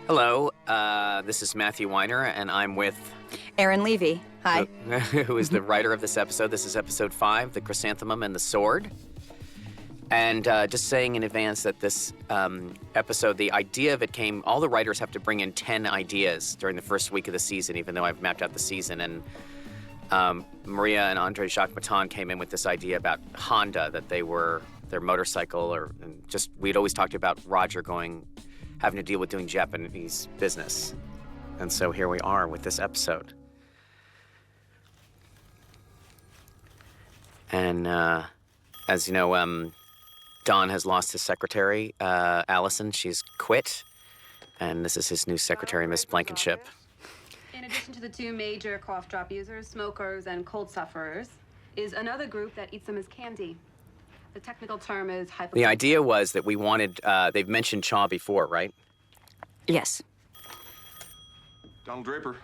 Hello, this is Matthew Weiner, and I'm with Aaron Levy. Hi. who is the writer of this episode. This is episode 5, The Chrysanthemum and the Sword. And just saying in advance that this episode, the idea of it came, all the writers have to bring in 10 ideas during the first week of the season, even though I've mapped out the season. And Maria and Andre Jacques Maton came in with this idea about Honda, that they were their motorcycle, we'd always talked about Roger having to deal with doing Japanese business. And so here we are with this episode. And as you know, Don has lost his secretary, Allison. She's quit. And this is his new secretary, Miss Blankenship. In addition to the two major cough drop users, smokers and cold sufferers, is another group that eats them as candy. The technical term is hypoglycemia. The idea was that we wanted, they've mentioned Chaw before, right? Yes. Donald Draper.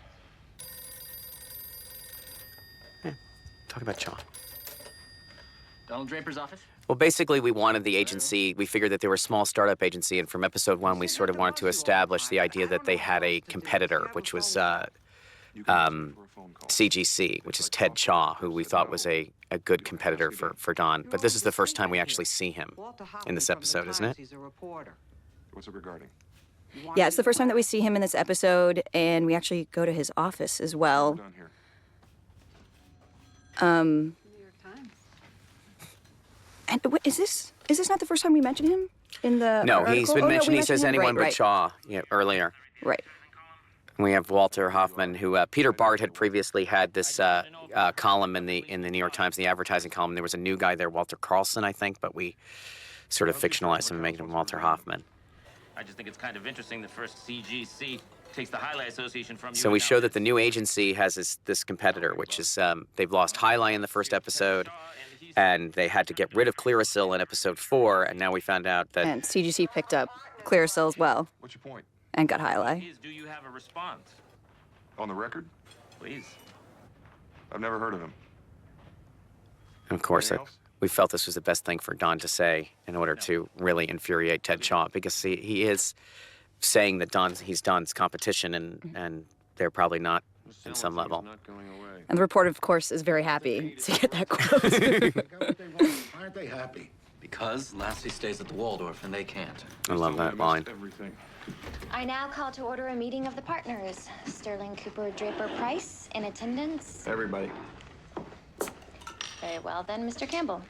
Yeah, talk about Chaw. Donald Draper's office? Well, basically, we wanted the agency, we figured that they were a small startup agency, and from episode 1, we sort of wanted to establish the idea that they had a competitor, which was CGC, which is Ted Chaw, who we thought was a good competitor for Don. But this is the first time we actually see him in this episode, isn't it? What's it regarding? Yeah, it's the first time that we see him in this episode, and we actually go to his office as well. Done here. New York Times. And is this not the first time we mention him in the No, article? he's been mentioned. He says anyone but right. Chaw earlier. Right. We have Walter Hoffman, who Peter Bart had previously had this column in the New York Times, the advertising column. There was a new guy there, Walter Carlson, I think, but we sort of fictionalized him and made him Walter Hoffman. I just think it's kind of interesting the first CGC takes the Highlight Association from you. So we show that the new agency has this competitor, which is they've lost Highlight in the first episode, and they had to get rid of Clearasil in episode 4, and now we found out that And CGC picked up Clearasil as well What's your point? and got Highlight. Do you have a response? On the record? Please. I've never heard of him. and of course Anything else? we felt this was the best thing for Don to say in order to really infuriate Ted Chaw, because he is saying that he's Don's competition, and they're probably not in some level. Not going away. And the reporter, of course, is very happy to get that quote. Why aren't they happy? Because Lassie stays at the Waldorf and they can't. I love that line. Everything. I now call to order a meeting of the partners. Sterling Cooper Draper Price in attendance. Everybody. Very well then, Mr. Campbell.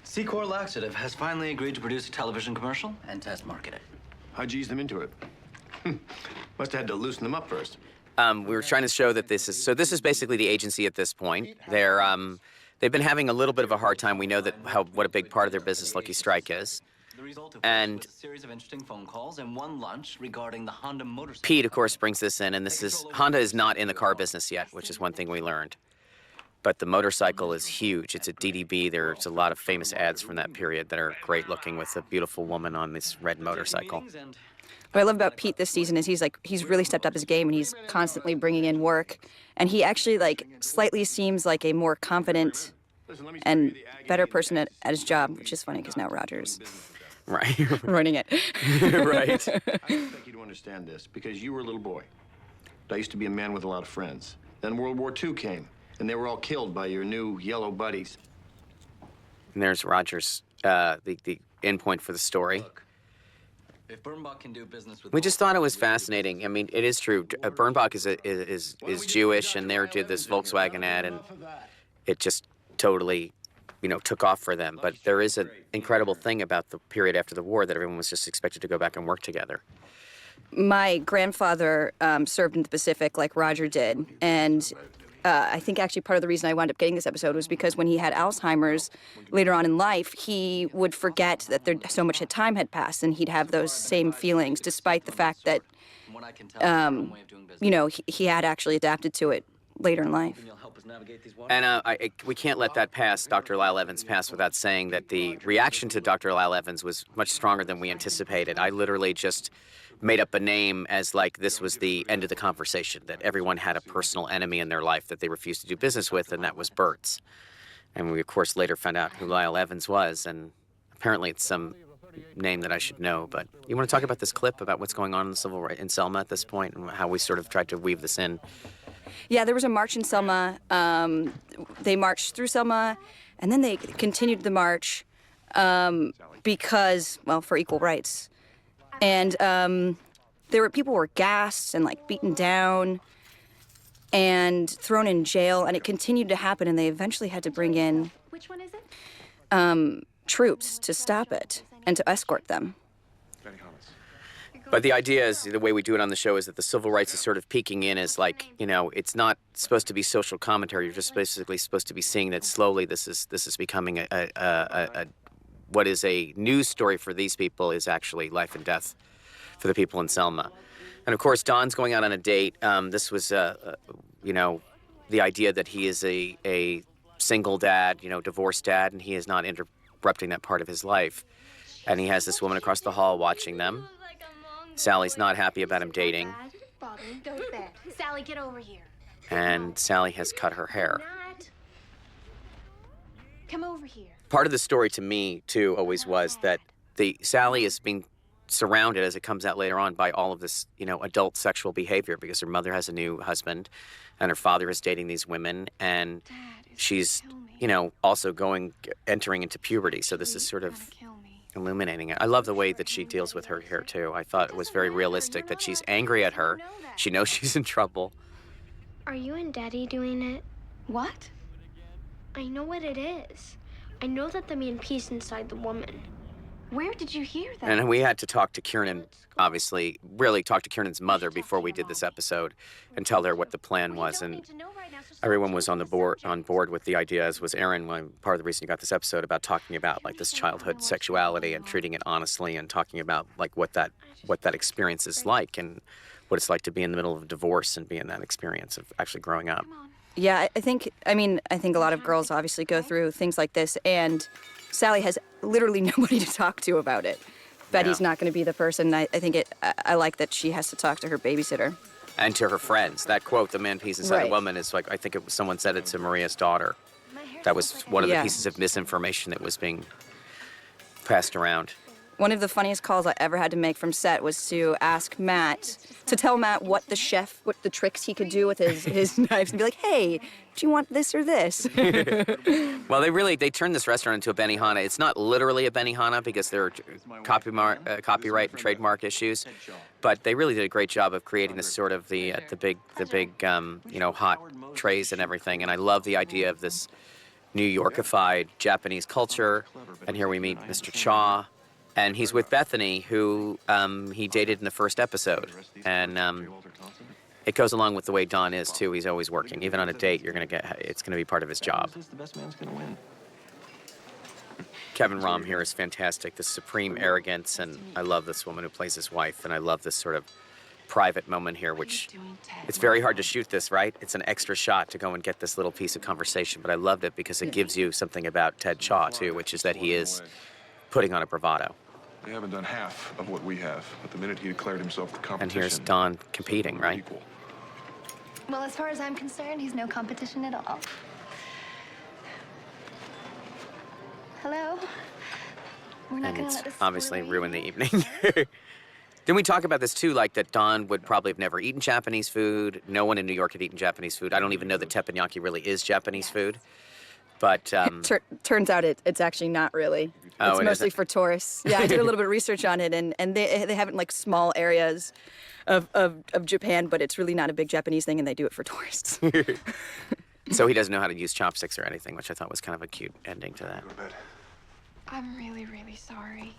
Secor Laxative has finally agreed to produce a television commercial and test market it. How'd you ease them into it? Must have had to loosen them up first. We were trying to show that this is basically the agency at this point. They've been having a little bit of a hard time. We know that what a big part of their business Lucky Strike is. The result of And- which was a series of interesting phone calls and one lunch regarding the Honda motorcycle. Pete, of course, brings this in, and Honda is not in the car business yet, which is one thing we learned. But the motorcycle is huge. It's a DDB. There's a lot of famous ads from that period that are great looking with a beautiful woman on this red motorcycle. What I love about Pete this season is he's really stepped up his game, and he's constantly bringing in work. And he actually slightly seems like a more confident and better person at his job, which is funny because now Roger's Right. running it. Right. I expect you to understand this because you were a little boy. I used to be a man with a lot of friends. Then World War II came, and they were all killed by your new yellow buddies. And there's Roger's, the end point for the story. Look, if Birnbach can do business with We just thought it was fascinating. I mean, it is true. Birnbach is Jewish, and they did this Volkswagen ad, and it just totally, took off for them. But there is an incredible thing about the period after the war that everyone was just expected to go back and work together. My grandfather served in the Pacific like Roger did, and I think actually part of the reason I wound up getting this episode was because when he had Alzheimer's later on in life, he would forget that so much time had passed, and he'd have those same feelings, despite the fact that, From what I can tell, it's one way of doing business. he had actually adapted to it later in life. You'll help us navigate these waters? And we can't let that pass, Dr. Lyle Evans pass, without saying that the reaction to Dr. Lyle Evans was much stronger than we anticipated. I literally just made up a name as this was the end of the conversation, that everyone had a personal enemy in their life that they refused to do business with, and that was Burt's. And we, of course, later found out who Lyle Evans was, and apparently it's some name that I should know. But you want to talk about this clip about what's going on in the civil rights in Selma at this point and how we sort of tried to weave this in? Yeah, there was a march in Selma. They marched through Selma, and then they continued the march because, well, for equal rights. And people were gassed and like beaten down and thrown in jail, and it continued to happen. And they eventually had to bring in Which one is it? troops to stop it and to escort them. But the idea is, the way we do it on the show, is that the civil rights is sort of peeking in as like, it's not supposed to be social commentary. You're just basically supposed to be seeing that slowly this is becoming what is a news story for these people is actually life and death for the people in Selma. And of course, Don's going out on a date. This was, the idea that he is a single dad, divorced dad, and he is not interrupting that part of his life. And he has this woman across the hall watching them. Sally's not happy about him dating. Bobby, go to bed. Sally, get over here. And Sally has cut her hair. Matt. Come over here. Part of the story to me, too, always was that Sally is being surrounded, as it comes out later on, by all of this, adult sexual behavior because her mother has a new husband and her father is dating these women, and she's, also entering into puberty. So this is sort of illuminating it. I love the way that she deals with her hair, too. I thought it was very realistic that she's angry at her. She knows she's in trouble. Are you and Daddy doing it? What? I know what it is. I know that the man pees inside the woman. Where did you hear that? And we had to talk to Kiernan, obviously, really talk to Kiernan's mother before we did this episode and tell her what the plan was. And everyone was on board with the idea, as was Aaron, part of the reason you got this episode, about talking about like this childhood sexuality and treating it honestly and talking about like what that experience is like and what it's like to be in the middle of a divorce and be in that experience of actually growing up. Yeah, I think a lot of girls obviously go through things like this, and Sally has literally nobody to talk to about it. Betty's not going to be the person. I like that she has to talk to her babysitter. And to her friends. That quote, "the man pees inside a woman," is like, I think someone said it to Maria's daughter. That was one of the pieces of misinformation that was being passed around. One of the funniest calls I ever had to make from set was to tell Matt what the tricks he could do with his knives, and be like, hey, do you want this or this? Well, they turned this restaurant into a Benihana. It's not literally a Benihana because there are copyright and trademark issues, but they really did a great job of creating this sort of the big hot trays and everything. And I love the idea of this New Yorkified Japanese culture. And here we meet Mr. Cha. And he's with Bethany, who he dated in the first episode. And it goes along with the way Don is, too. He's always working. Even on a date, it's going to be part of his job. The best man's gonna win. Kevin Rahm here is fantastic. The supreme arrogance, and I love this woman who plays his wife, and I love this sort of private moment here, which it's very hard to shoot this, right? It's an extra shot to go and get this little piece of conversation, but I loved it because it gives you something about Ted Cha, too, which is that he is putting on a bravado. They haven't done half of what we have, but the minute he declared himself the competition... And here's Don competing, right? Equal. Well, as far as I'm concerned, he's no competition at all. Hello? We're not And gonna it's let this obviously spoil ruined the you. evening. Didn't we talk about this, too, like that Don would probably have never eaten Japanese food? No one in New York had eaten Japanese food. I don't even know that teppanyaki really is Japanese food. But Turns out it's actually not really. Oh, It's it mostly isn't? for tourists. Yeah, I did a little bit of research on it, and they have it in like small areas of Japan, but it's really not a big Japanese thing, and they do it for tourists. so he doesn't know how to use chopsticks or anything, which I thought was kind of a cute ending to that. Go to bed. I'm really, really sorry.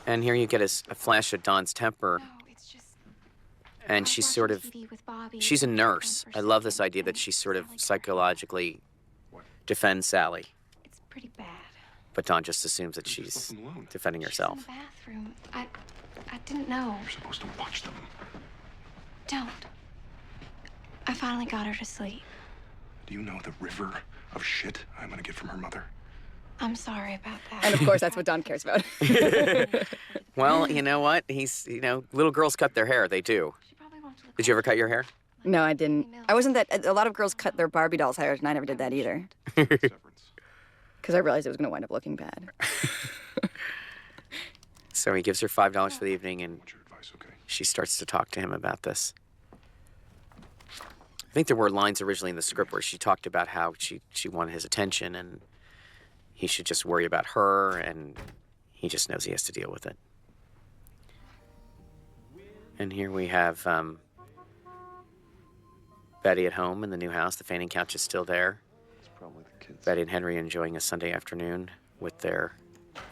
And here you get a flash of Don's temper, No, it's just... and she's sort of, she's a nurse. I love this idea that she sort of psychologically defends Sally, It's pretty bad. but Don just assumes that she's Leave them alone. defending She's herself. in the bathroom. I didn't know. You're supposed to watch them. Don't. I finally got her to sleep. Do you know the river of shit I'm gonna get from her mother? I'm sorry about that. And of course, that's what Don cares about. Well, you know what? Little girls cut their hair. They do. She probably wants to look Did you ever cut your hair? No, I didn't. I wasn't that. A lot of girls cut their Barbie dolls' hair, and I never did that either. Severance. Because I realized it was going to wind up looking bad. So he gives her $5 for the evening, and What's your advice, okay? she starts to talk to him about this. I think there were lines originally in the script where she talked about how she wanted his attention and he should just worry about her, and he just knows he has to deal with it. And here we have Betty at home in the new house. The fainting couch is still there. It's probably the kids. Betty and Henry enjoying a Sunday afternoon with their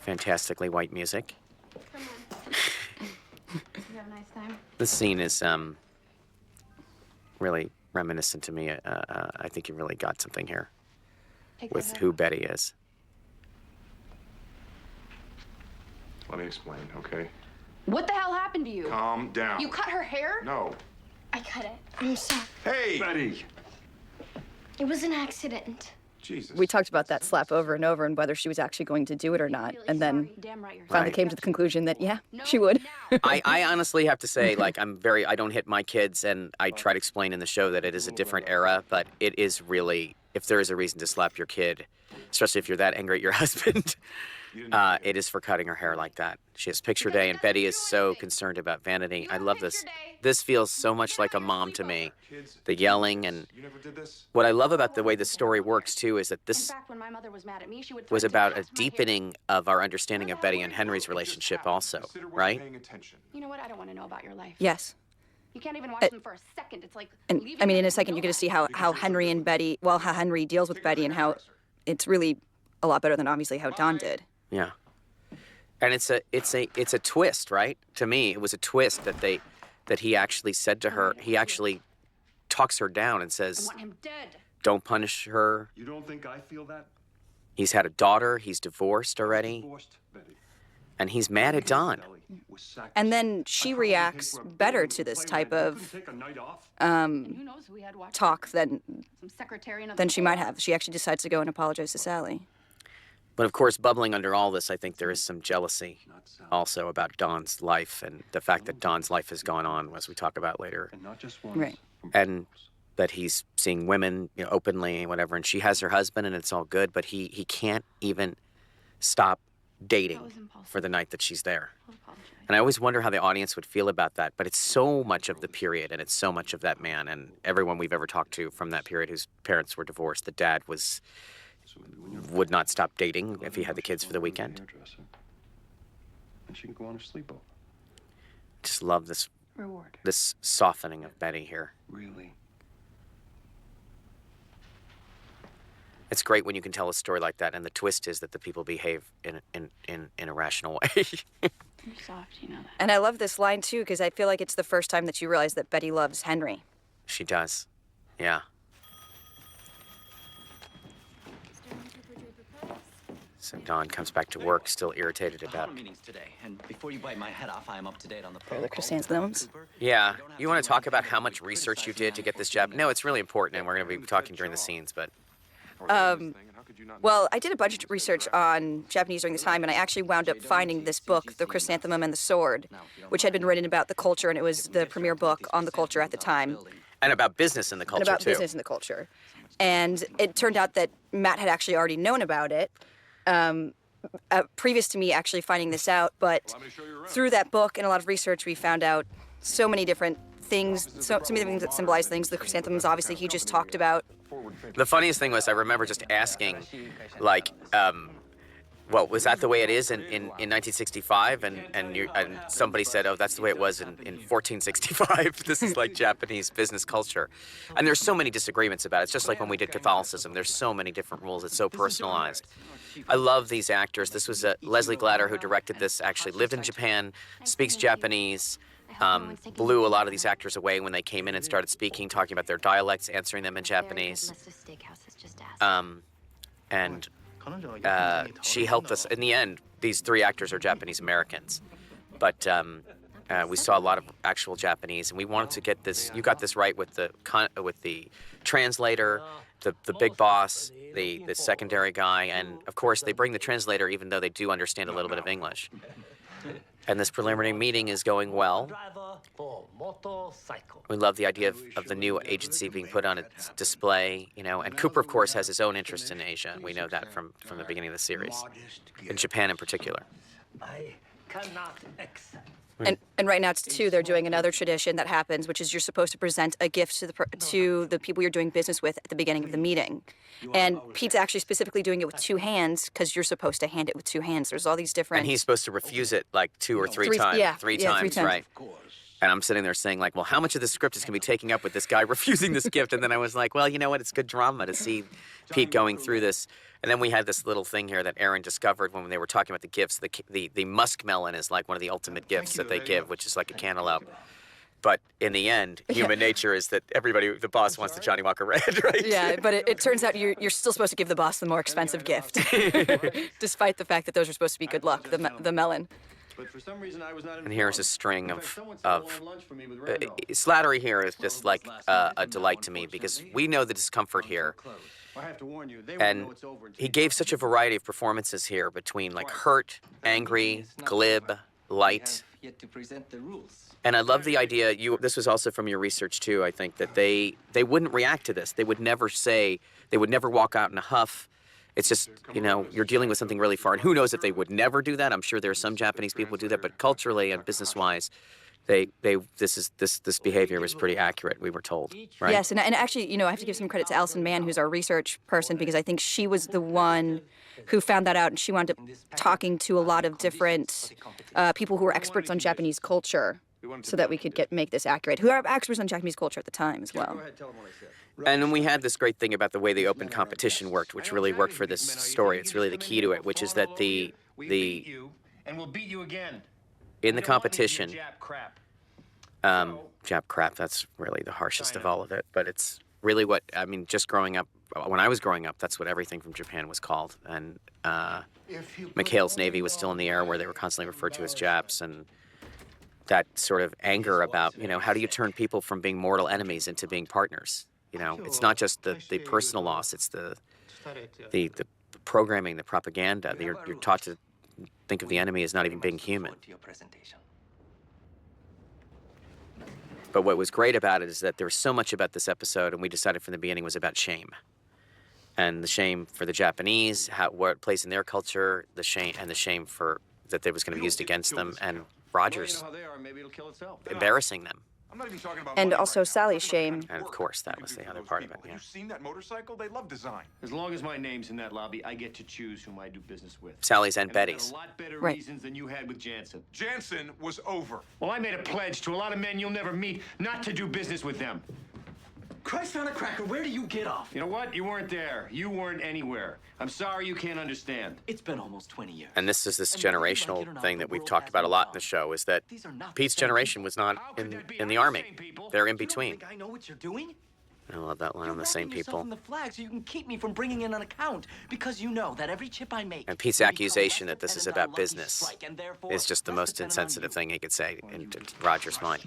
fantastically white music. You have a nice time. This scene is really reminiscent to me. I think you really got something here with who Betty is. Let me explain, okay? What the hell happened to you? Calm down. You cut her hair? No. I cut it. I'm sorry. Hey! Betty! It was an accident. Jesus. We talked about that slap over and over and whether she was actually going to do it or not. And then Damn right you're finally Right. came to the conclusion that, yeah, she would. I honestly have to say, like, I don't hit my kids, and I try to explain in the show that it is a different era, but it is really, if there is a reason to slap your kid, especially if you're that angry at your husband, it is for cutting her hair like that. She has picture day, and Betty is so concerned about vanity. I love this. This feels so much like a mom to me. Kids, The yelling, and you never did this? what I love about the way the story works, too, is that this when my mother was mad at me, she would was threaten to about a cut my hair. deepening of our understanding of Betty and Henry's relationship also, Consider what right? you're paying attention. You know what? I don't want to know about your life. Yes. You can't even watch them for a second. It's like And leaving I mean, in them a second, know you're going to that. see how Henry and Betty, well, how Henry deals with Betty and how it's really a lot better than obviously how Don did. Yeah. And it's a twist, right? To me, it was a twist that he actually said to her, he actually talks her down and I says, want him dead. don't punish her. You don't think I feel that? He's had a daughter, he's divorced already, Divorced, Betty. and he's mad at Don. And then she reacts better to this type of Take a night off? And who knows who he had watched talk than some secretary and than she might have. She actually decides to go and apologize to Sally. But of course, bubbling under all this, I think there is some jealousy also about Don's life and the fact that Don's life has gone on, as we talk about later. And not just once. Right. And that he's seeing women, openly and whatever, and she has her husband and it's all good, but he can't even stop dating for the night that she's there. And I always wonder how the audience would feel about that, but it's so much of the period and it's so much of that man and everyone we've ever talked to from that period whose parents were divorced. The dad would not stop dating if he had the kids for the weekend. And she can go on her sleepover. Just love this reward. this softening of Betty here. Really? It's great when you can tell a story like that, and the twist is that the people behave in a rational way. You're soft, you know that. And I love this line too because I feel like it's the first time that you realize that Betty loves Henry. She does, yeah. So Don comes back to work, still irritated The about. Harlem meetings today, and before you bite my head off, I am up to date on the For the protocol. chrysanthemums. Yeah, you want to talk about how much research you did to get this job? No, it's really important, and we're going to be talking during the scenes. But Well, I did a bunch of research on Japanese during this time, and I actually wound up finding this book, The Chrysanthemum and the Sword, which had been written about the culture, and it was the premier book on the culture at the time, and about business in the culture and about too. business and the culture. And it turned out that Matt had actually already known about it, previous to me actually finding this out. But through that book and a lot of research, we found out so many different things, so many things that symbolize things. The chrysanthemums, obviously, he just talked about. The funniest thing was I remember just asking, like, well, was that the way it is in 1965? And somebody said, oh, that's the way it was in 1465. This is like Japanese business culture. And there's so many disagreements about it. It's just like when we did Catholicism. There's so many different rules. It's so personalized. I love these actors. This was Leslie Glatter, who directed this, actually lived in Japan, speaks Japanese. Blew a lot of these actors away when they came in and started speaking, talking about their dialects, answering them in Japanese. And she helped us. In the end, these three actors are Japanese Americans. But we saw a lot of actual Japanese, and we wanted to get this. You got this right with the translator, the big boss, the secondary guy, and of course they bring the translator, even though they do understand a little bit of English. And this preliminary meeting is going well. We love the idea of the new agency being put on its display, and Cooper, of course, has his own interest in Asia. We know that from the beginning of the series, in Japan in particular. I cannot accept. And right now it's 2. They're doing another tradition that happens, which is you're supposed to present a gift to the people you're doing business with at the beginning of the meeting. And Pete's actually specifically doing it with 2 hands because you're supposed to hand it with 2 hands. There's all these different. And he's supposed to refuse it like 2 or 3 times. Three times, right? And I'm sitting there saying, like, well, how much of the script is going to be taking up with this guy refusing this gift? And then I was like, well, you know what? It's good drama to see Pete going through this. And then we had this little thing here that Aaron discovered when they were talking about the gifts. The muskmelon is like one of the ultimate gifts that they give, which is like a cantaloupe. But in the end, human nature is that the boss wants the Johnny Walker Red, right? Yeah, but it turns out you're still supposed to give the boss the more expensive gift, despite the fact that those are supposed to be good luck, the melon. But for some reason, I was not And here's a string In fact, someone of said lunch for me with Randall. Slattery here is just like a delight to me because we know the discomfort here. I have to warn you, they won't And know it's over until he you gave come such a variety of performances here between like hurt, angry, glib, light. Yet to present the rules. And I love the idea, this was also from your research too, I think, that they wouldn't react to this. They would never walk out in a huff. It's just, you're dealing with something really far. And who knows if they would never do that? I'm sure there are some Japanese people who do that, but culturally and business-wise, this behavior was pretty accurate, we were told, right? Yes, and actually, I have to give some credit to Allison Mann, who's our research person, because I think she was the one who found that out, and she wound up talking to a lot of different people who were experts on Japanese culture, so that we could make this accurate, who are experts on Japanese culture at the time as well. Go ahead, tell them what I said. And then we had this great thing about the way the open competition worked, which really worked for this story. It's really the key to it, which is that We beat you, and we'll beat you again. in the We don't want you to competition, Jap crap. Jap crap, that's really the harshest of all of it. But it's really just growing up, when I was growing up, that's what everything from Japan was called. And McHale's Navy was still in the air where they were constantly referred to as Japs. And that sort of anger about, how do you turn people from being mortal enemies into being partners? It's not just the personal loss, it's the programming, the propaganda. You're taught to think of the enemy as not even being human. To your presentation. But what was great about it is that there was so much about this episode, and we decided from the beginning was about shame. And the shame for the Japanese, what it plays in their culture, the shame for that it was going to be used against them, and Rogers Well, you know how they are. Maybe it'll kill itself. embarrassing them. I'm not even talking about And money also right now. Sally's I'm talking shame. about And of course, that was the other part of it, Have yeah. you seen that motorcycle? They love design. As long as my name's in that lobby, I get to choose whom I do business with. Sally's and And I've got Betty's. a lot better Right. reasons than you had with Jansen. Jansen was over. Well, I made a pledge to a lot of men you'll never meet not to do business with them. Christ on a cracker, where do you get off? You know what? You weren't there. You weren't anywhere. I'm sorry you can't understand. It's been almost 20 years. And this is this And whether you like generational it or not, thing the that we've world talked has about a lot in moved the on. show is that These are not Pete's the same generation people. was not How could in that be? the I'm the army. same people. They're in You don't between. think I know what you're doing? I love that line You're on the same wrapping yourself people. in the flag so you can keep me from bringing in an account because you know that every chip I make. And Pete's will become accusation less that this than is a about lucky business strike, and therefore is just the less most dependent on insensitive you. thing he could say in Roger's mind.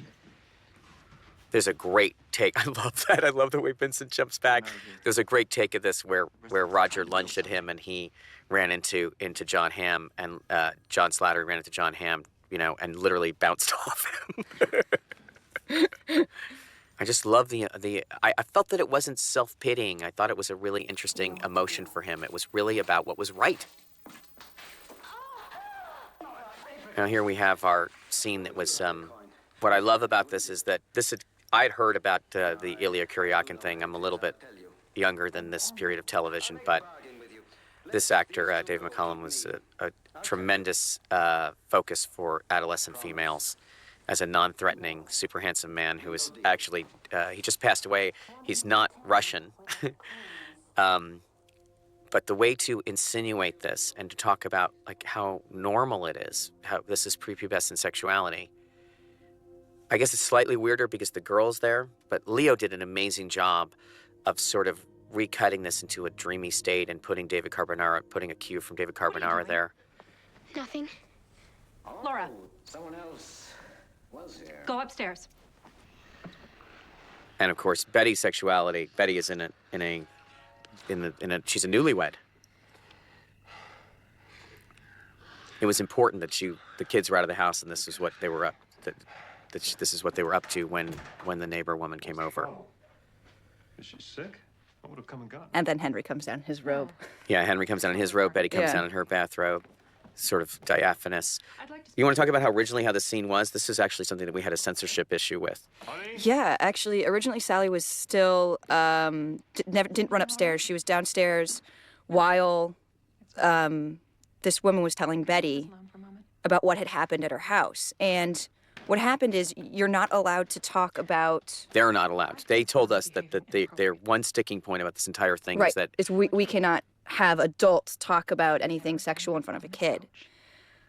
There's a great take. I love that. I love the way Vincent jumps back. There's a great take of this where Roger lunged at him and he ran into John Hamm, and John Slattery ran into John Hamm, and literally bounced off him. I just love I felt that it wasn't self-pitying. I thought it was a really interesting emotion for him. It was really about what was right. Now here we have our scene that was, what I love about this is that I'd heard about the Ilya Kuryakin thing. I'm a little bit younger than this period of television, but this actor, Dave McCallum, was a tremendous focus for adolescent females as a non-threatening, super handsome man who was actually, he just passed away. He's not Russian. But the way to insinuate this and to talk about like how normal it is, how this is prepubescent sexuality, I guess it's slightly weirder because the girl's there, but Leo did an amazing job of sort of recutting this into a dreamy state and putting a cue from David Carbonara there. Nothing. Laura, Someone else was here. go upstairs. And of course, Betty's sexuality. Betty is she's a newlywed. It was important that the kids were out of the house, and this is what they were up. This is what they were up to when the neighbor woman came over. Is she sick? I would have come and got her. And then Henry comes down in his robe. Yeah, Henry comes down in his robe. Betty comes Yeah. down in her bathrobe. sort of diaphanous. You want to talk about how originally how the scene was? This is actually something that we had a censorship issue with. Yeah, actually, originally Sally was still didn't run upstairs. She was downstairs while this woman was telling Betty about what had happened at her house. And what happened is you're not allowed to talk about. They're not allowed. They told us that their one sticking point about this entire thing is that we cannot have adults talk about anything sexual in front of a kid.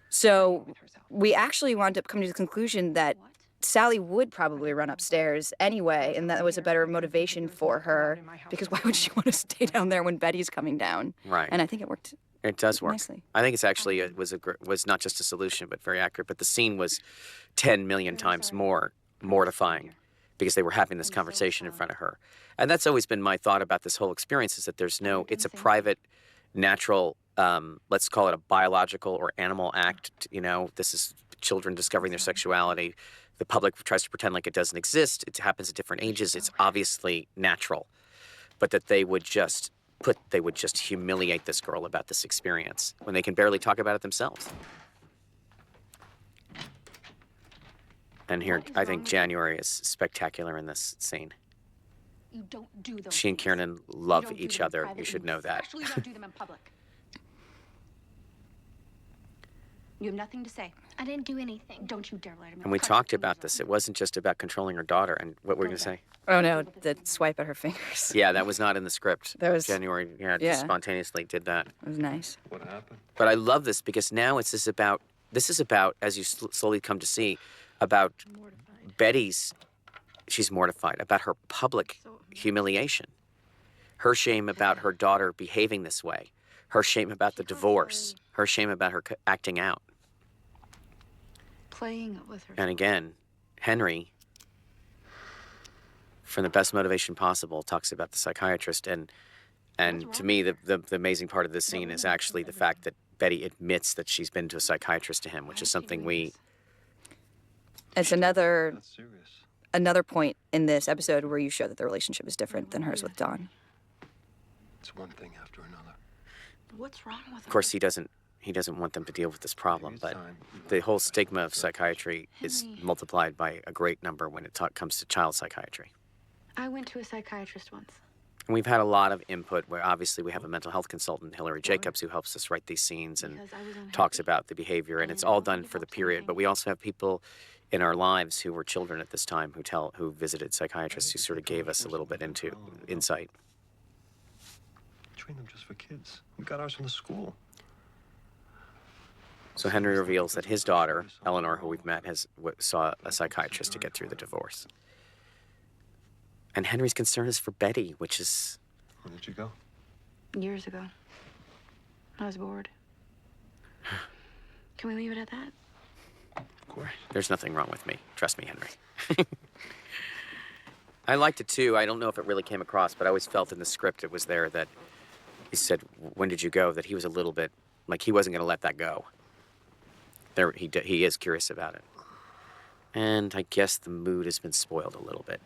So we actually wound up coming to the conclusion that Sally would probably run upstairs anyway, and that was a better motivation for her, because why would she want to stay down there when Betty's coming down? Right. And I think it worked. It does work. Nicely. I think it's actually was not just a solution, but very accurate. But the scene was 10 million times more mortifying because they were having this conversation in front of her. And that's always been my thought about this whole experience, is that it's a private, natural, let's call it a biological or animal act. You know, this is children discovering their sexuality. The public tries to pretend like it doesn't exist. It happens at different ages. It's obviously natural. But that they would just humiliate this girl about this experience when they can barely talk about it themselves. And here, I think January is spectacular in this scene. You don't do those She and things. Kiernan love each other. You should know that. Especially don't do them in public. You have nothing to say. I didn't do anything. Don't you dare lie to me. And we talked about this. It wasn't just about controlling her daughter. And what were we going to say? Oh no, the swipe at her fingers. Yeah, that was not in the script. That was- January yeah. spontaneously did that. It was nice. What happened? But I love this because now this is about, as you slowly come to see, about Betty's, she's mortified, about her public humiliation. Her shame about her daughter behaving this way. Her shame about the divorce. Her shame about her acting out. Playing with her. And again, Henry, from the best motivation possible, talks about the psychiatrist. And to me, the amazing part of this scene is actually the fact that Betty admits that she's been to a psychiatrist to him, which is something It's another That's serious. point in this episode where you show that the relationship is different than hers with Dawn. It's one thing after another. What's wrong with Of course, he doesn't want them to deal with this problem, but the whole stigma of psychiatry is multiplied by a great number when it comes to child psychiatry. I went to a psychiatrist once. And we've had a lot of input where obviously we have a mental health consultant, Hillary Jacobs, who helps us write these scenes and talks about the behavior, and it's all done for the period. But we also have people in our lives who were children at this time who visited psychiatrists who sort of gave us a little bit into insight. Train them just for kids. We got ours from the school. So Henry reveals that his daughter, Eleanor, who we've met, saw a psychiatrist to get through the divorce. And Henry's concern is for Betty, which is... When did you go? Years ago. I was bored. Can we leave it at that? Of course. There's nothing wrong with me. Trust me, Henry. I liked it too. I don't know if it really came across, but I always felt in the script it was there that he said, when did you go? That he was a little bit, like he wasn't going to let that go. He is curious about it. And I guess the mood has been spoiled a little bit.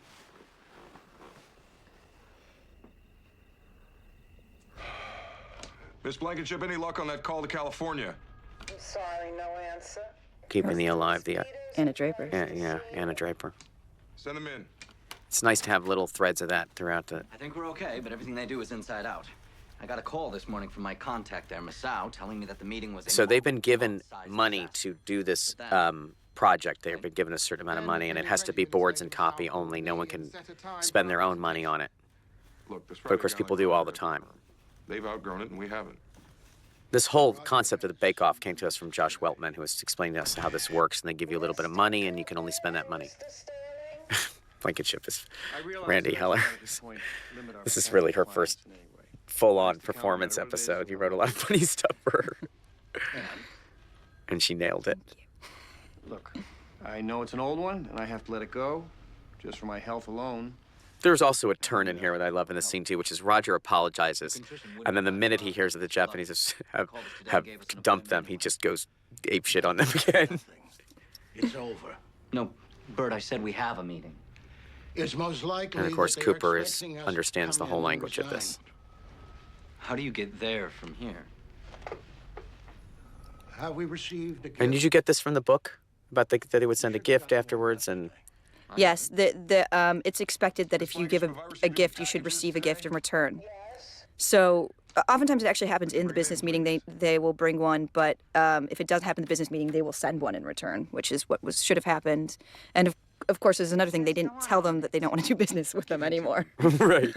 Miss Blankenship, any luck on that call to California? I'm sorry, no answer. Keeping the alive, Anna Draper. yeah, Anna Draper. Send them in. It's nice to have little threads of that throughout the... I think we're okay, but everything they do is inside out. I got a call this morning from my contact there, Masao, telling me that the meeting was... So they've been given money to do this project. They've been given a certain amount of money, and it has to be boards and copy only. No one can spend their own money on it. Look, this But of course, people do all the time. They've outgrown it, and we haven't. This whole concept of the bake-off came to us from Josh Weltman, who was explaining to us how this works, and they give you a little bit of money, and you can only spend that money. Blankenship is Randy Heller. This is really her first full-on performance episode. You wrote a lot of funny stuff for her. And she nailed it. Look, I know it's an old one, and I have to let it go, just for my health alone. There's also a turn in here that I love in this scene, too, which is Roger apologizes, and then the minute he hears that the Japanese have dumped them, he just goes apeshit on them again. It's over. No, Bert, I said we have a meeting. It's most likely. And of course, that they're Cooper expecting us to understands the come whole in language of this. How do you get there from here? Have we received a gift? And did you get this from the book about that they would send a gift afterwards? And Yes, it's expected that if you give a gift, you should receive a gift in return. So oftentimes it actually happens in the business meeting. They will bring one, but if it doesn't happen in the business meeting, they will send one in return, which is what should have happened. And of course, there's another thing. They didn't tell them that they don't want to do business with them anymore. right.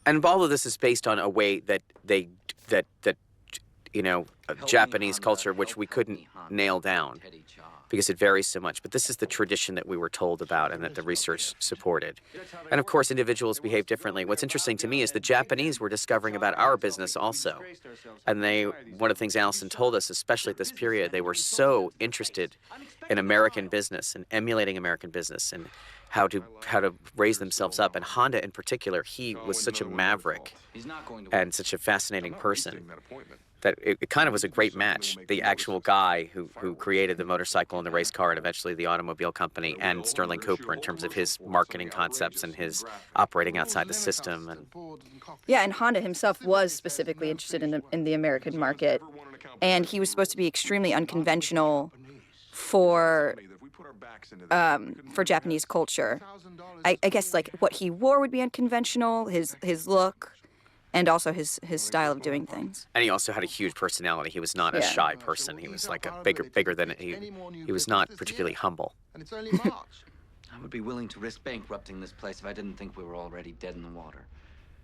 And all of this is based on a way that Japanese culture, which we couldn't nail down because it varies so much. But this is the tradition that we were told about and that the research supported. And of course, individuals behave differently. What's interesting to me is the Japanese were discovering about our business also. And one of the things Allison told us, especially at this period, they were so interested in American business and emulating American business and how to raise themselves up. And Honda in particular, he was such a maverick and such a fascinating person that it kind of was a great match. The actual guy who created the motorcycle and the race car and eventually the automobile company, and Sterling Cooper in terms of his marketing concepts and his operating outside the system. And Honda himself was specifically interested in the American market, and he was supposed to be extremely unconventional for Japanese culture. I guess like what he wore would be unconventional, his look, and also his style of doing things. And he also had a huge personality. He was not a shy person. He was like a bigger than he was not particularly humble. And it's only March. I would be willing to risk bankrupting this place if I didn't think we were already dead in the water.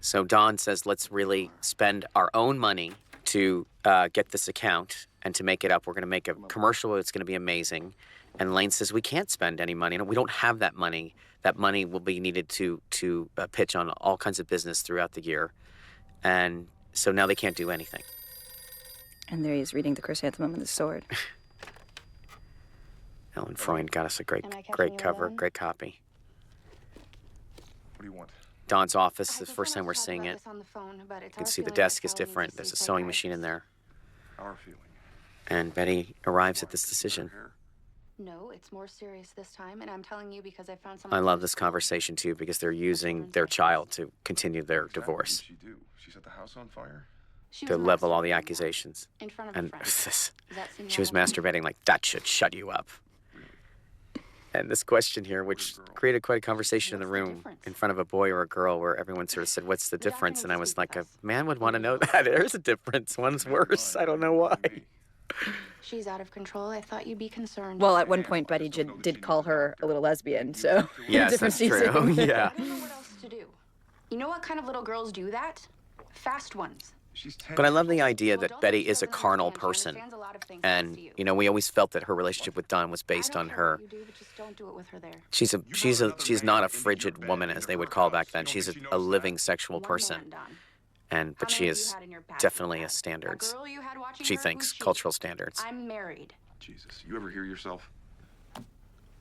So Don says, let's really spend our own money to get this account and to make it up. We're going to make a commercial. It's going to be amazing. And Lane says, we can't spend any money. We don't have that money. That money will be needed to pitch on all kinds of business throughout the year. And so now they can't do anything. And there he is reading The Chrysanthemum and the Sword. Ellen Freund got us a great cover, great copy. What do you want? Don's office, the first time we're seeing it. You can see the desk is different. There's a sewing machine in there. Our feeling. And Betty arrives at this decision. No, it's more serious this time, and I'm telling you because I found someone. I love this conversation, too, because they're using their child to continue their divorce. What did she do? She set the house on fire? To level all the accusations. In front of And a friend. she was masturbating like, that should shut you up. And this question here, which created quite a conversation in the room in front of a boy or a girl where everyone sort of said, what's the difference? And I was like, a man would want to know that. There's a difference. One's worse. I don't know why. She's out of control. I thought you'd be concerned. Well, at one point, Betty did call her a little lesbian, so... Yes, that's true. Yeah. I don't know what else to do. You know what kind of little girls do that? Fast ones. But I love the idea that Betty is a carnal person. And, we always felt that her relationship with Don was based on her. She's not a frigid woman, as they would call back then. She's a living sexual person. But she is definitely a standards. She thinks cultural standards. I'm married. Jesus, you ever hear yourself?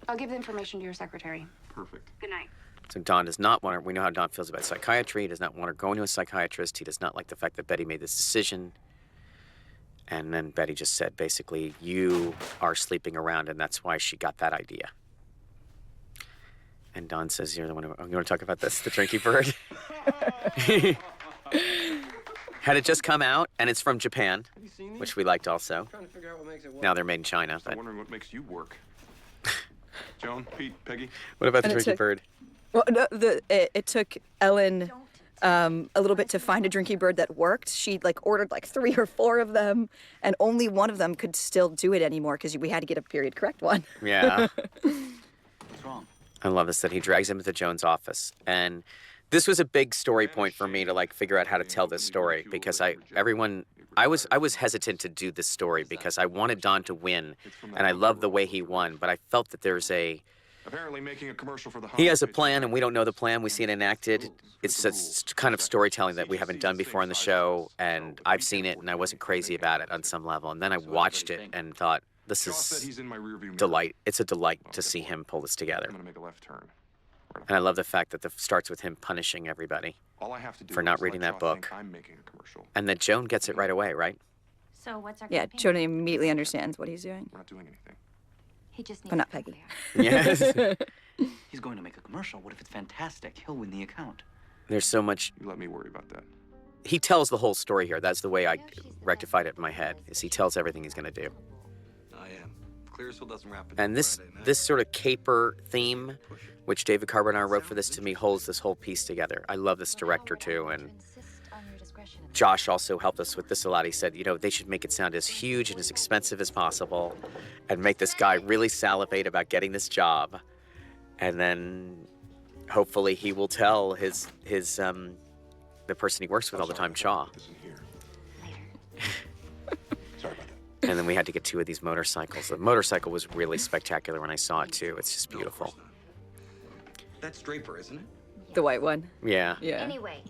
I'll give the information to your secretary. Perfect. Good night. So Don does not want her. We know how Don feels about psychiatry. He does not want her going to a psychiatrist. He does not like the fact that Betty made this decision. And then Betty just said, basically, you are sleeping around, and that's why she got that idea. And Don says, you're the one who... Oh, you want to talk about this? The Drinky Bird? Had it just come out, and it's from Japan, which we liked also. Now they're made in China. I'm wondering what makes you work. Joan, Pete, Peggy. What about the Drinky Bird? Well, no, it took Ellen a little bit to find a Drinky Bird that worked. She ordered 3 or 4 of them, and only one of them could still do it anymore because we had to get a period correct one. Yeah. What's wrong? I love this, that he drags him into Joan's office. And this was a big story point for me to figure out how to tell this story, because I was hesitant to do this story because I wanted Don to win, and I love the way he won, but I felt that there's Apparently making a commercial for the he has a plan, and we don't know the plan. We see it enacted. It's a kind of storytelling that we haven't done before on the show, and I've seen it, and I wasn't crazy about it on some level. And then I watched it and thought, this is delight. It's a delight to see him pull this together. I'm gonna make a left turn. And I love the fact that it starts with him punishing everybody for not reading that book. I'm making a commercial. And that Joan gets it right away, right? So what's our Yeah, campaign? Joan immediately understands what he's doing. We're not doing anything. He just needs But not to be Peggy. clear. Yes. He's going to make a commercial. What if it's fantastic? He'll win the account. There's so much. You let me worry about that. he tells the whole story here. That's the way I rectified it in my head, is he tells everything he's going to do. I am. Clearsville doesn't wrap it. And this sort of caper theme, which David Carbonaro wrote for this, to me holds this whole piece together. I love this director too, and Josh also helped us with this a lot. He said, you know, they should make it sound as huge and as expensive as possible and make this guy really salivate about getting this job. And then hopefully he will tell his the person he works with all the time, Shaw. Sorry about that. And then we had to get 2 of these motorcycles. The motorcycle was really spectacular when I saw it too. It's just beautiful. That's Draper, isn't it? The white one. Yeah. Yeah. Anyway,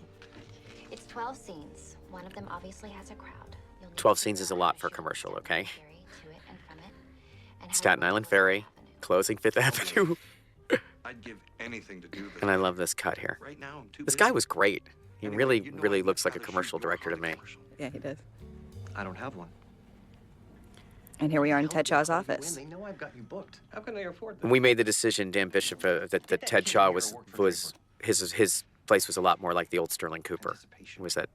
it's 12 scenes. One of them obviously has a crowd. 12 scenes is a lot for a commercial, okay? Staten Island Ferry, closing Fifth Avenue. I'd give anything to do this. And I love this cut here. Right now, I'm too This busy. guy was great. He Anyway, really, you know really I'd looks like a rather commercial shoot your director to me. commercial. Yeah, he does. I don't have one. And here we are in Ted Shaw's office. They know I've got you booked. How can I afford that? And we made the decision, Dan Bishop, that Ted Shaw was his place was a lot more like the old Sterling Cooper. It was that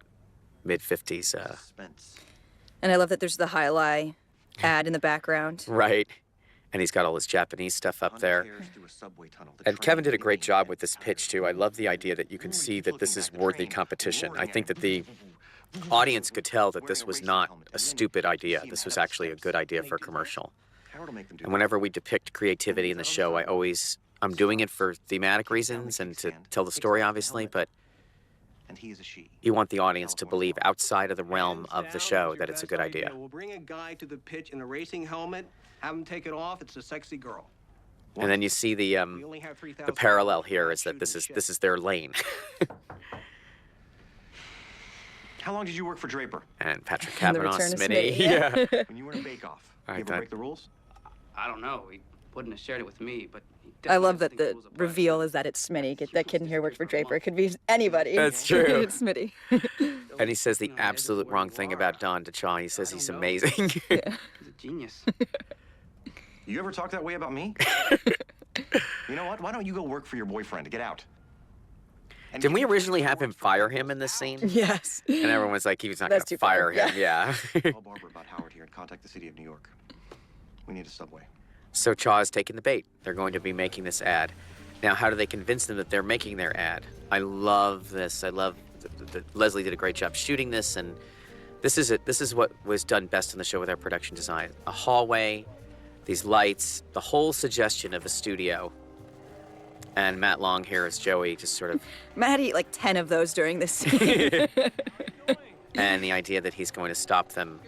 mid-50s, Suspense. And I love that there's the High ad in the background. right? And he's got all his Japanese stuff up there. And Kevin did a great job with this pitch too. I love the idea that you can see that this is worthy competition. I think that the audience could tell that this was not a stupid idea. This was actually a good idea for a commercial. And whenever we depict creativity in the show, I'm doing it for thematic reasons and to tell the story, obviously, but And he is a she. you want the audience to believe outside of the realm of the show that it's a good idea. We'll bring a guy to the pitch in a racing helmet, have him take it off. It's a sexy girl. And then you see the We only have 3,000 parallel here is that this is their lane. How long did you work for Draper? And Patrick And the Kavanaugh, return of Smitty. Smitty, Yeah. When you were in a bake-off, I you ever thought- break the rules? I don't know. He wouldn't have shared it with me, but he I love definitely that doesn't the think the rules apply. reveal is that it's Smitty. That kid in here worked for Draper. It could be anybody. That's true. It's Smitty. And he says the absolute wrong thing about Don DeChaw. He says he's amazing. He's a genius. You ever talk that way about me? You know what? Why don't you go work for your boyfriend to get out? And Didn't we Kim originally Cattrall have him works for fire Howard him in this scene? Yes. And everyone was like, he was not going That's to too far, fire him. Yeah. Call Barbara about Howard here and contact the city of New York. We need a subway. So Chaw is taking the bait. They're going to be making this ad. Now, how do they convince them that they're making their ad? I love this. I love Leslie did a great job shooting this, and this is what was done best in the show with our production design. A hallway, these lights, the whole suggestion of a studio. And Matt Long here as Joey, just sort of, Matt had to eat like 10 of those during this scene. and the idea that he's going to stop them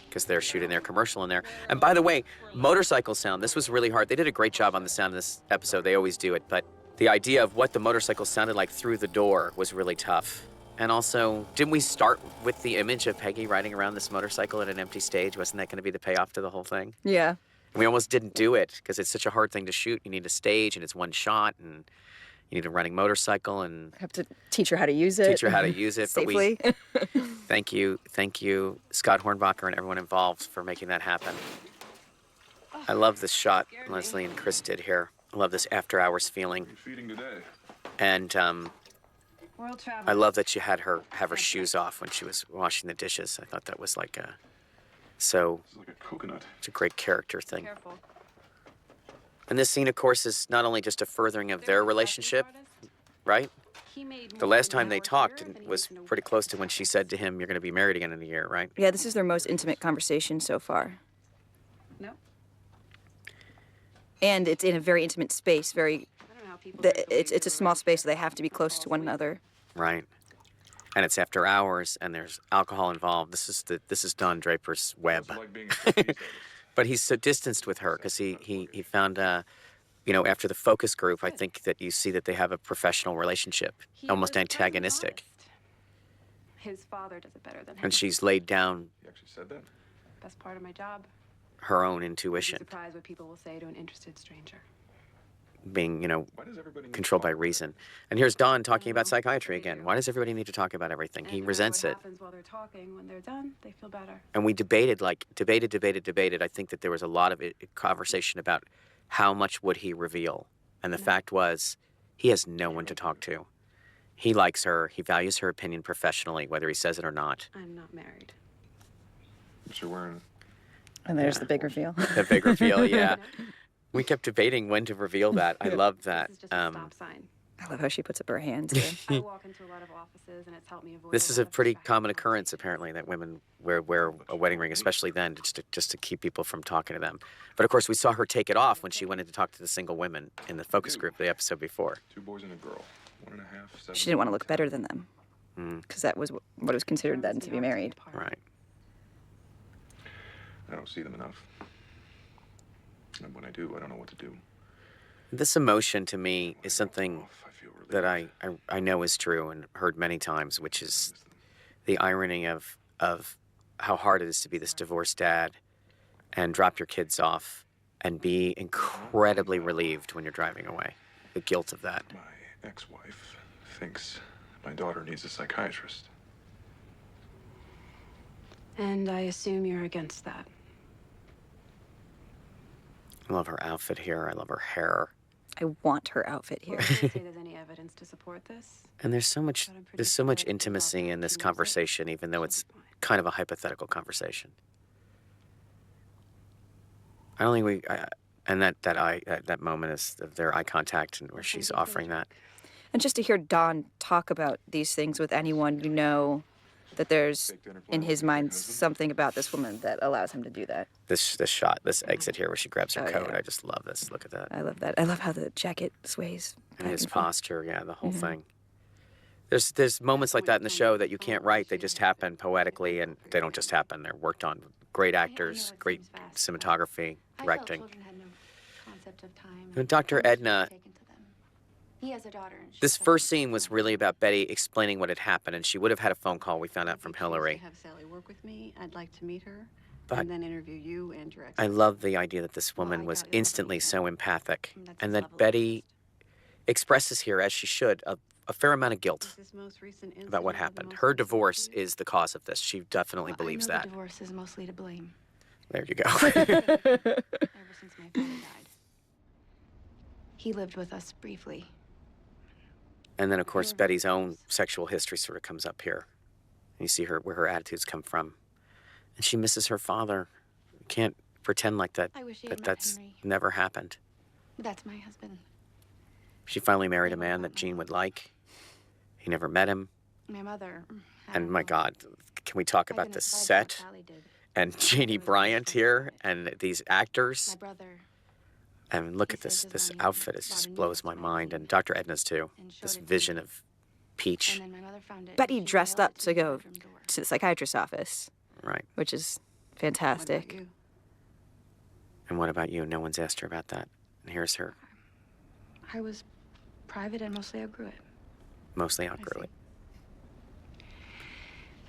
because they're shooting their commercial in there. And by the way, motorcycle sound, this was really hard. They did a great job on the sound of this episode. They always do it. But the idea of what the motorcycle sounded like through the door was really tough. And also, didn't we start with the image of Peggy riding around this motorcycle at an empty stage? Wasn't that going to be the payoff to the whole thing? Yeah. And we almost didn't do it because it's such a hard thing to shoot. You need a stage and it's one shot and you need a running motorcycle and Have to teach her how to use it. teach her how to use it. Safely. But thank you, Scott Hornbacher and everyone involved for making that happen. I love this shot Leslie and Chris did here. I love this after hours feeling. Feeding today. And World travel. I love that you had her have her shoes off when she was washing the dishes. I thought that was like It's like a coconut. it's a great character thing. Careful. And this scene, of course, is not only just a furthering of their relationship, right? He made The more last than time they Howard talked here than he was makes in a pretty close to when she said to him, "You're going to be married again in a year," right? Yeah, this is their most intimate conversation so far. No. And it's in a very intimate space. Very, I don't know how people get to it's leave a the small room. space, so they have to be close to one another. Right. And it's after hours, and there's alcohol involved. This is Don Draper's web. It's like being a But he's so distanced with her because he found, after the focus group, I think that you see that they have a professional relationship, He almost was brutally antagonistic. honest. His father does it better than him. And she's laid down He actually said that. Best part of my job. her own I'd be intuition, surprised what people will say to an interested stranger. being, Why does everybody need to controlled by talk? reason. And here's Don talking about psychiatry again. Why does everybody need to talk about everything? And He if you know resents what it. happens while they're talking, when they're done, they feel better. And we debated. I think that there was a lot of conversation about how much would he reveal. And the fact was, he has no one to talk to. He likes her. He values her opinion professionally, whether he says it or not. I'm not married. But you're wearing. And there's the big reveal. The big reveal, yeah. We kept debating when to reveal that. I love that. This is just a stop sign. I love how she puts up her hand, too. I walk into a lot of offices, and it's helped me avoid. This is a lot of pretty pushback. common occurrence, apparently, that women wear a wedding ring, especially then, just to keep people from talking to them. But of course, we saw her take it off when she went in to talk to the single women in the focus group the episode before. 2 boys and a girl. 1.5, 7. She didn't want to look better than them. Because that was what was considered then to be married. Right. I don't see them enough. And when I do, I don't know what to do. This emotion to me is something I feel relieved. that I know is true and heard many times, which is the irony of how hard it is to be this divorced dad and drop your kids off and be incredibly relieved when you're driving away. The guilt of that. My ex-wife thinks my daughter needs a psychiatrist. And I assume you're against that. I love her outfit here. I love her hair. I want her outfit here. Well, I can't say there's any evidence to support this. And there's so much intimacy in this conversation, even though it's kind of a hypothetical conversation. I don't think that moment is their eye contact and where she's offering that. And just to hear Don talk about these things with anyone, you know that there's, in his mind, something about this woman that allows him to do that. This shot, this exit here where she grabs her Oh, coat, yeah. I just love this. Look at that. I love that. I love how the jacket sways. And back his and forth. posture, yeah, the whole thing. There's moments like that in the show that you can't write. They just happen poetically, and they don't just happen. They're worked on. Great actors, great cinematography, directing. And Dr. Edna, He has a daughter. And this first scene was really about Betty explaining what had happened, and she would have had a phone call, we found out from Hillary. Have Sally work with me. I'd like to meet her But and then interview you and your ex. I love the idea that this woman was instantly so empathic, and that Betty expresses here, as she should, a fair amount of guilt This most recent incident about what of the happened. most Her recent divorce incident? is the cause of this. She definitely believes I know that. The divorce is mostly to blame. There you go. Ever since my father died. He lived with us briefly. And then, of course, Betty's own sexual history sort of comes up here. And you see her where her attitudes come from. And she misses her father. You can't pretend like that, I wish he had met that's Henry. never happened. That's my husband. She finally married a man that Jean would like. He never met him. My mother. And my God, can we talk about the set and Jeannie Bryant here and these actors? My brother. And look at this outfit. It just blows my mind. And Dr. Edna's too. This vision of Peach. And then my mother found it. Betty She dressed nailed up it to the go bedroom door. to the psychiatrist's office, Right. which is What about fantastic. you? And what about you? No one's asked her about that. And here's her. I was private and mostly outgrew it. Mostly outgrew it.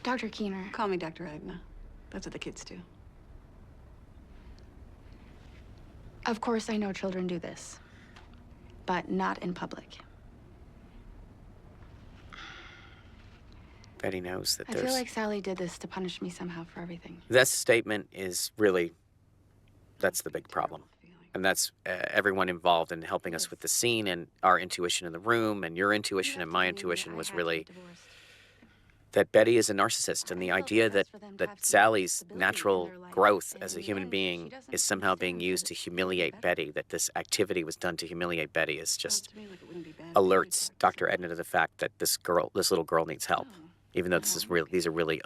Dr. Keener. Call me Dr. Edna. That's what the kids do. Of course, I know children do this, but not in public. Betty knows that I there's... feel like Sally did this to punish me somehow for everything. That statement is really, that's the big problem. And that's everyone involved in helping us with the scene and our intuition in the room and your intuition and my intuition was really that Betty is a narcissist. And the idea that Sally's natural growth as a human being is somehow being used to humiliate Betty, that this activity was done to humiliate Betty is just alerts Dr. Edna to the fact that this little girl needs help. Even though these are really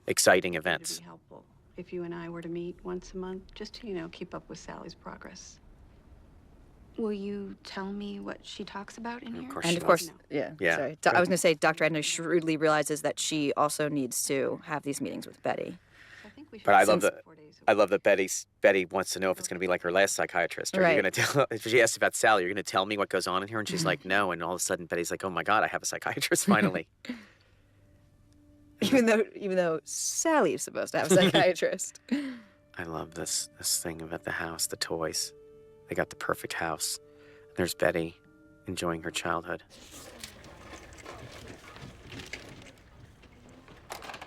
exciting events. It'd be helpful if you and I were to meet once a month, just to, keep up with Sally's progress. Will you tell me what she talks about in here? And of course, yeah. Sorry, I was going to say, Dr. Edna shrewdly realizes that she also needs to have these meetings with Betty. But I love that Betty wants to know if it's going to be like her last psychiatrist. Are you going to tell? If she asks about Sally, you're going to tell me what goes on in here, and she's like, no. And all of a sudden, Betty's like, oh my God, I have a psychiatrist finally. Even though Sally's supposed to have a psychiatrist. I love this thing about the house, the toys. They got the perfect house. There's Betty enjoying her childhood.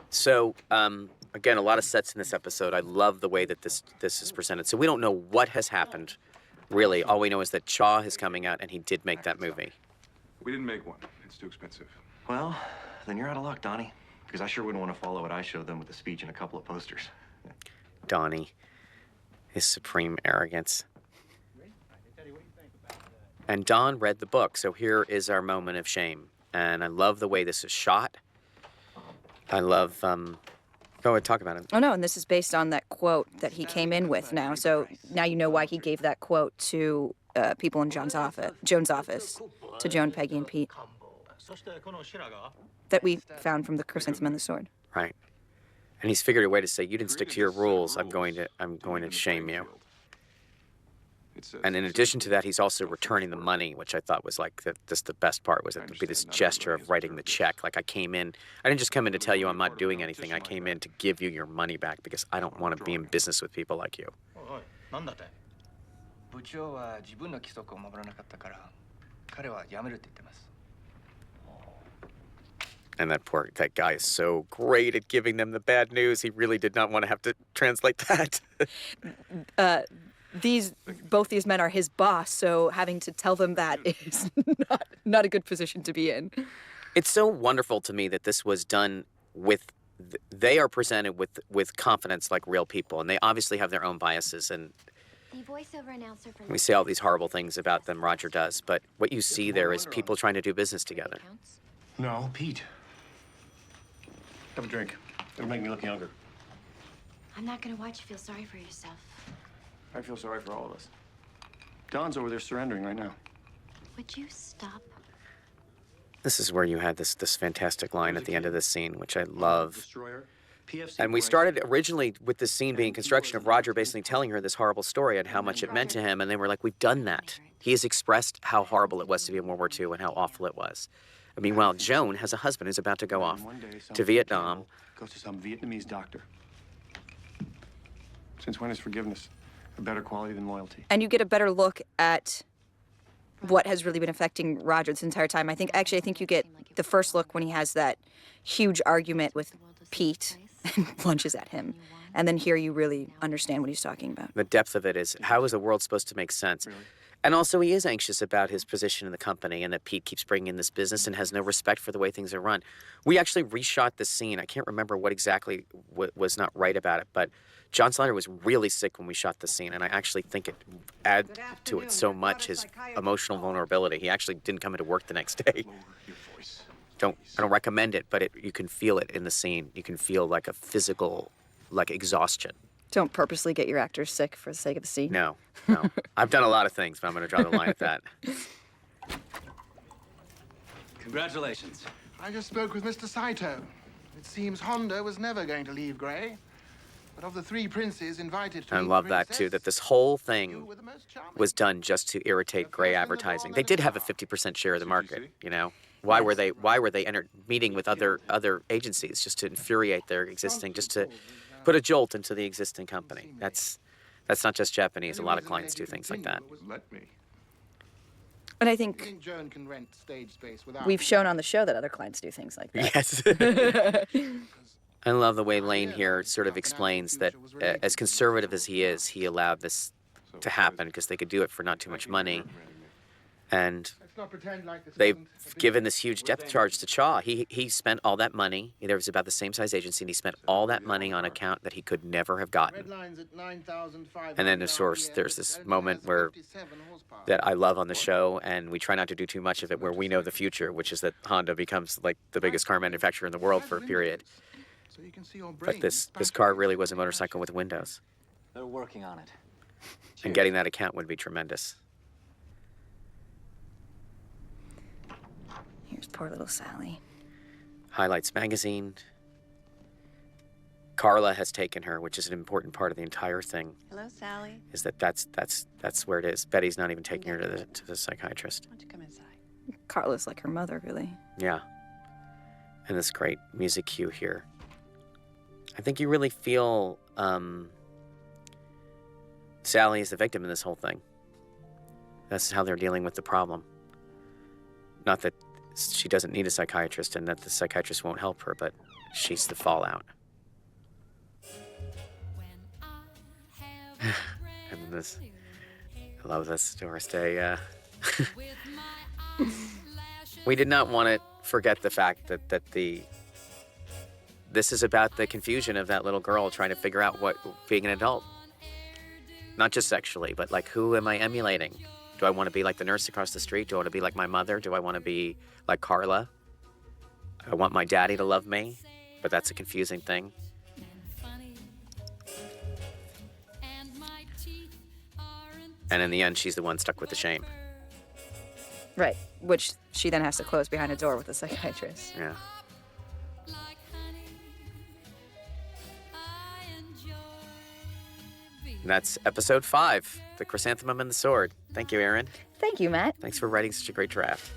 So, again, a lot of sets in this episode. I love the way that this is presented. So we don't know what has happened, really. All we know is that Shaw is coming out, and he did make that movie. We didn't make one. It's too expensive. Well, then you're out of luck, Donnie. Because I sure wouldn't want to follow what I showed them with a speech and a couple of posters. Donnie, his supreme arrogance. And Don read the book, so here is our moment of shame. And I love the way this is shot. I love, go ahead, talk about it. Oh, no, and this is based on that quote that he came in with now. So now you know why he gave that quote to people in Joan's office, to Joan, Peggy, and Pete, that we found from the Chrysanthemum and the Sword. Right. And he's figured a way to say, you didn't stick to your rules, I'm going to shame you. And in addition to that, he's also returning the money, which I thought was like the best part, was it would be this gesture of writing the check. Like I didn't just come in to tell you I'm not doing anything. I came in to give you your money back because I don't want to be in business with people like you. And that guy is so great at giving them the bad news. He really did not want to have to translate that. Both these men are his boss, so having to tell them that is not a good position to be in. It's so wonderful to me that this was done with, they are presented with confidence like real people, and they obviously have their own biases, and The voiceover announcer for we say all these horrible things about them, Roger does, but what you see there is people trying to do business together. No, Pete. Have a drink. It'll make me look younger. I'm not gonna watch you feel sorry for yourself. I feel sorry for all of us. Don's over there surrendering right now. Would you stop? This is where you had this fantastic line at the end of this scene, which I love. And we started originally with this scene being construction of Roger basically telling her this horrible story and how much it meant to him, and they were like, we've done that. He has expressed how horrible it was to be in World War II and how awful it was. Meanwhile, Joan has a husband who's about to go off to Vietnam. Goes to some Vietnamese doctor. Since when is forgiveness a better quality than loyalty? And you get a better look at what has really been affecting Roger this entire time. I think you get the first look when he has that huge argument with Pete and lunges at him. And then here you really understand what he's talking about. The depth of it is, how is the world supposed to make sense? Really? And also, he is anxious about his position in the company and that Pete keeps bringing in this business and has no respect for the way things are run. We actually reshot this scene. I can't remember what exactly was not right about it, but John Snyder was really sick when we shot the scene, and I actually think it added to it so much, his emotional vulnerability. He actually didn't come into work the next day. I don't recommend it, but you can feel it in the scene. You can feel like a physical, like exhaustion. Don't purposely get your actors sick for the sake of the scene. No. I've done a lot of things, but I'm going to draw the line at that. Congratulations. I just spoke with Mr. Saito. It seems Honda was never going to leave Grey. But of the three princes invited to I love that, too, that this whole thing was done just to irritate Grey advertising. They did have a 50% share of the market, you know? Why were they meeting with other agencies just to infuriate their existing, just to put a jolt into the existing company? That's not just Japanese. A lot of clients do things like that. And I think Joan can rent stage space without we've shown on the show that other clients do things like that. Yes. I love the way Lane here sort of explains that as conservative as he is, he allowed this to happen because they could do it for not too much money. And they've given this huge depth charge to Chaw. He spent all that money. There was about the same size agency, and he spent all that money on account that he could never have gotten. And then, of course, there's this moment that I love on the show, and we try not to do too much of it, where we know the future, which is that Honda becomes like the biggest car manufacturer in the world for a period. But this car really was a motorcycle with windows. They're working on it. And getting that account would be tremendous. Here's poor little Sally. Highlights magazine. Carla has taken her, which is an important part of the entire thing. Hello, Sally. Is that's where it is. Betty's not even taking her to the psychiatrist. Why don't you come inside? Carla's like her mother, really. Yeah. And this great music cue here. I think you really feel Sally is the victim in this whole thing. That's how they're dealing with the problem. Not that she doesn't need a psychiatrist and that the psychiatrist won't help her, but she's the fallout. And this, I love this Doris Day. We did not want to forget the fact that this is about the confusion of that little girl trying to figure out what being an adult. Not just sexually, but like, who am I emulating? Do I want to be like the nurse across the street? Do I want to be like my mother? Do I want to be like Carla? I want my daddy to love me, but that's a confusing thing. And in the end, she's the one stuck with the shame. Right, which she then has to close behind a door with the psychiatrist. Yeah. And that's episode 5, The Chrysanthemum and the Sword. Thank you, Erin. Thank you, Matt. Thanks for writing such a great draft.